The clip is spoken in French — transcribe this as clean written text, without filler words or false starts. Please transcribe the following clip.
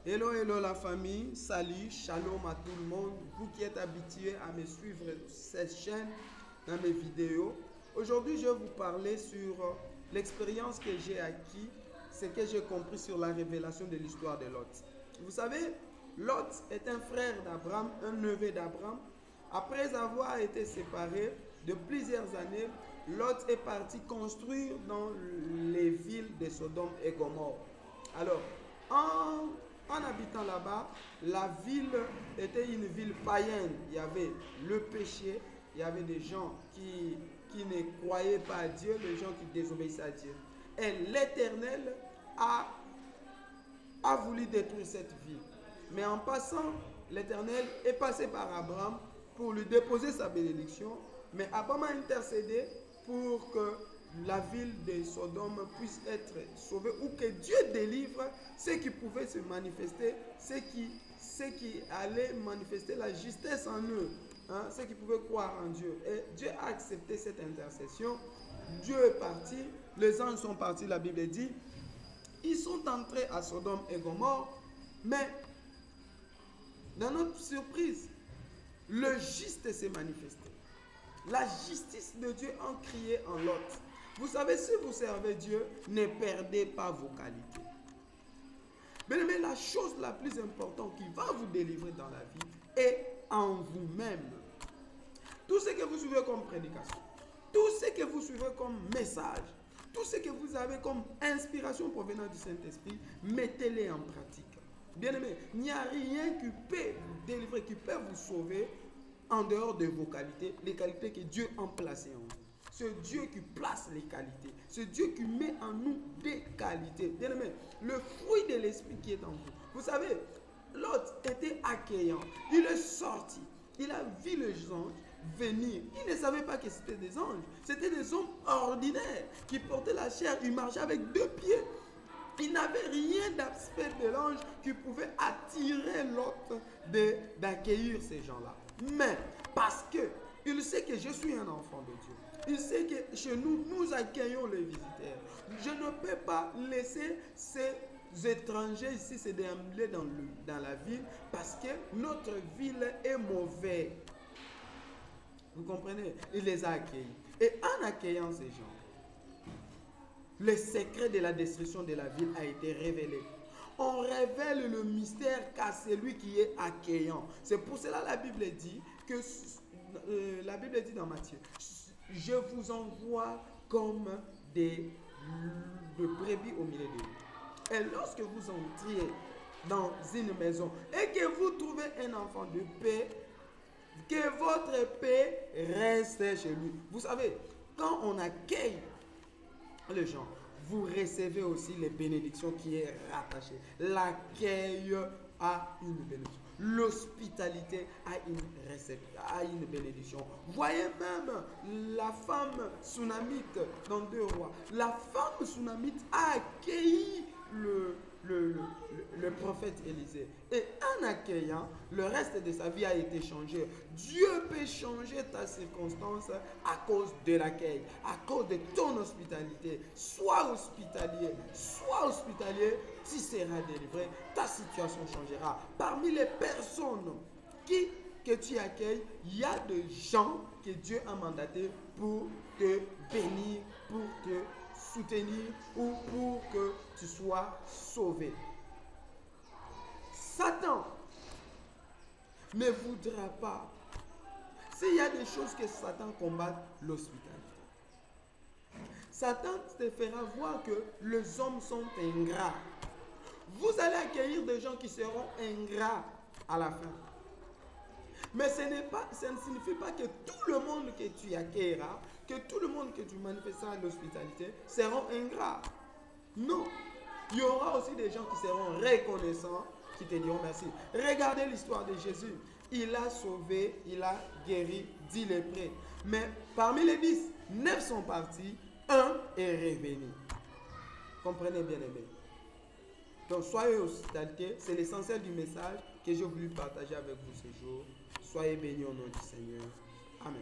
Hello, hello la famille, salut, shalom à tout le monde, vous qui êtes habitués à me suivre sur cette chaîne dans mes vidéos. Aujourd'hui, je vais vous parler sur l'expérience que j'ai acquis, ce que j'ai compris sur la révélation de l'histoire de Lot. Vous savez, Lot est un frère d'Abraham, un neveu d'Abraham. Après avoir été séparé de plusieurs années, Lot est parti construire dans les villes de Sodome et Gomorrhe. Alors, en habitant là-bas, la ville était une ville païenne. Il y avait le péché, il y avait des gens qui ne croyaient pas à Dieu, les gens qui désobéissaient à Dieu. Et l'Éternel a voulu détruire cette ville. Mais en passant, l'Éternel est passé par Abraham pour lui déposer sa bénédiction. Mais Abraham a intercédé pour que la ville de Sodome puisse être sauvée ou que Dieu délivre ceux qui pouvaient se manifester, ceux qui allaient manifester la justesse en eux, hein, ceux qui pouvaient croire en Dieu. Et Dieu a accepté cette intercession. Dieu est parti, les anges sont partis, la Bible dit. Ils sont entrés à Sodome et Gomorrhe, mais dans notre surprise, le juste s'est manifesté. La justice de Dieu en criait en Lot. Vous savez, si vous servez Dieu, ne perdez pas vos qualités. Mais la chose la plus importante qui va vous délivrer dans la vie est en vous-même. Tout ce que vous suivez comme prédication, tout ce que vous suivez comme message, tout ce que vous avez comme inspiration provenant du Saint-Esprit, mettez-les en pratique. Bien-aimés, il n'y a rien qui peut vous délivrer, qui peut vous sauver en dehors de vos qualités, les qualités que Dieu a placées en vous. C'est Dieu qui place les qualités. C'est Dieu qui met en nous des qualités. Bien-aimés, le fruit de l'esprit qui est en vous. Vous savez, Lot était accueillant. Il est sorti. Il a vu les anges venir. Il ne savait pas que c'était des anges. C'était des hommes ordinaires qui portaient la chair. Ils marchaient avec 2 pieds. Il n'avait rien d'aspect de l'ange qui pouvait attirer Lot d'accueillir ces gens-là. Mais parce que il sait que je suis un enfant de Dieu. Il sait que chez nous, nous accueillons les visiteurs. Je ne peux pas laisser ces étrangers ici se déambuler dans la ville parce que notre ville est mauvaise. Vous comprenez? Il les a accueillis. Et en accueillant ces gens, le secret de la destruction de la ville a été révélé. On révèle le mystère qu'à celui qui est accueillant. C'est pour cela que la Bible dit que la Bible dit dans Matthieu, je vous envoie comme des brebis au milieu de vous. Et lorsque vous entriez dans une maison et que vous trouvez un enfant de paix, que votre paix reste chez lui. Vous savez, quand on accueille les gens, vous recevez aussi les bénédictions qui est rattachée. L'accueil a une bénédiction. L'hospitalité a une bénédiction. Voyez même la femme sunamite dans 2 Rois. La femme sunamite a accueilli le prophète Élisée. Et en accueillant, le reste de sa vie a été changé. Dieu peut changer ta circonstance à cause de l'accueil, à cause de ton hospitalité. Sois hospitalier, tu seras délivré, ta situation changera. Parmi les personnes que tu accueilles, il y a des gens que Dieu a mandatés pour te bénir, pour te soutenir ou pour que tu sois sauvé. Satan ne voudra pas. S'il y a des choses que Satan combat, l'hospitalité. Satan te fera voir que les hommes sont ingrats. Vous allez accueillir des gens qui seront ingrats à la fin. Mais ça ne signifie pas que tout le monde que tu accueilleras, que tout le monde que tu manifesteras l'hospitalité seront ingrats. Non. Il y aura aussi des gens qui seront reconnaissants, qui te diront merci. Regardez l'histoire de Jésus. Il a sauvé, il a guéri 10 lépreux. Mais parmi les 10, 9 sont partis, 1 est revenu. Comprenez bien aimé. Donc soyez hospitalité, c'est l'essentiel du message que j'ai voulu partager avec vous ce jour. Soyez bénis au nom du Seigneur. Amen.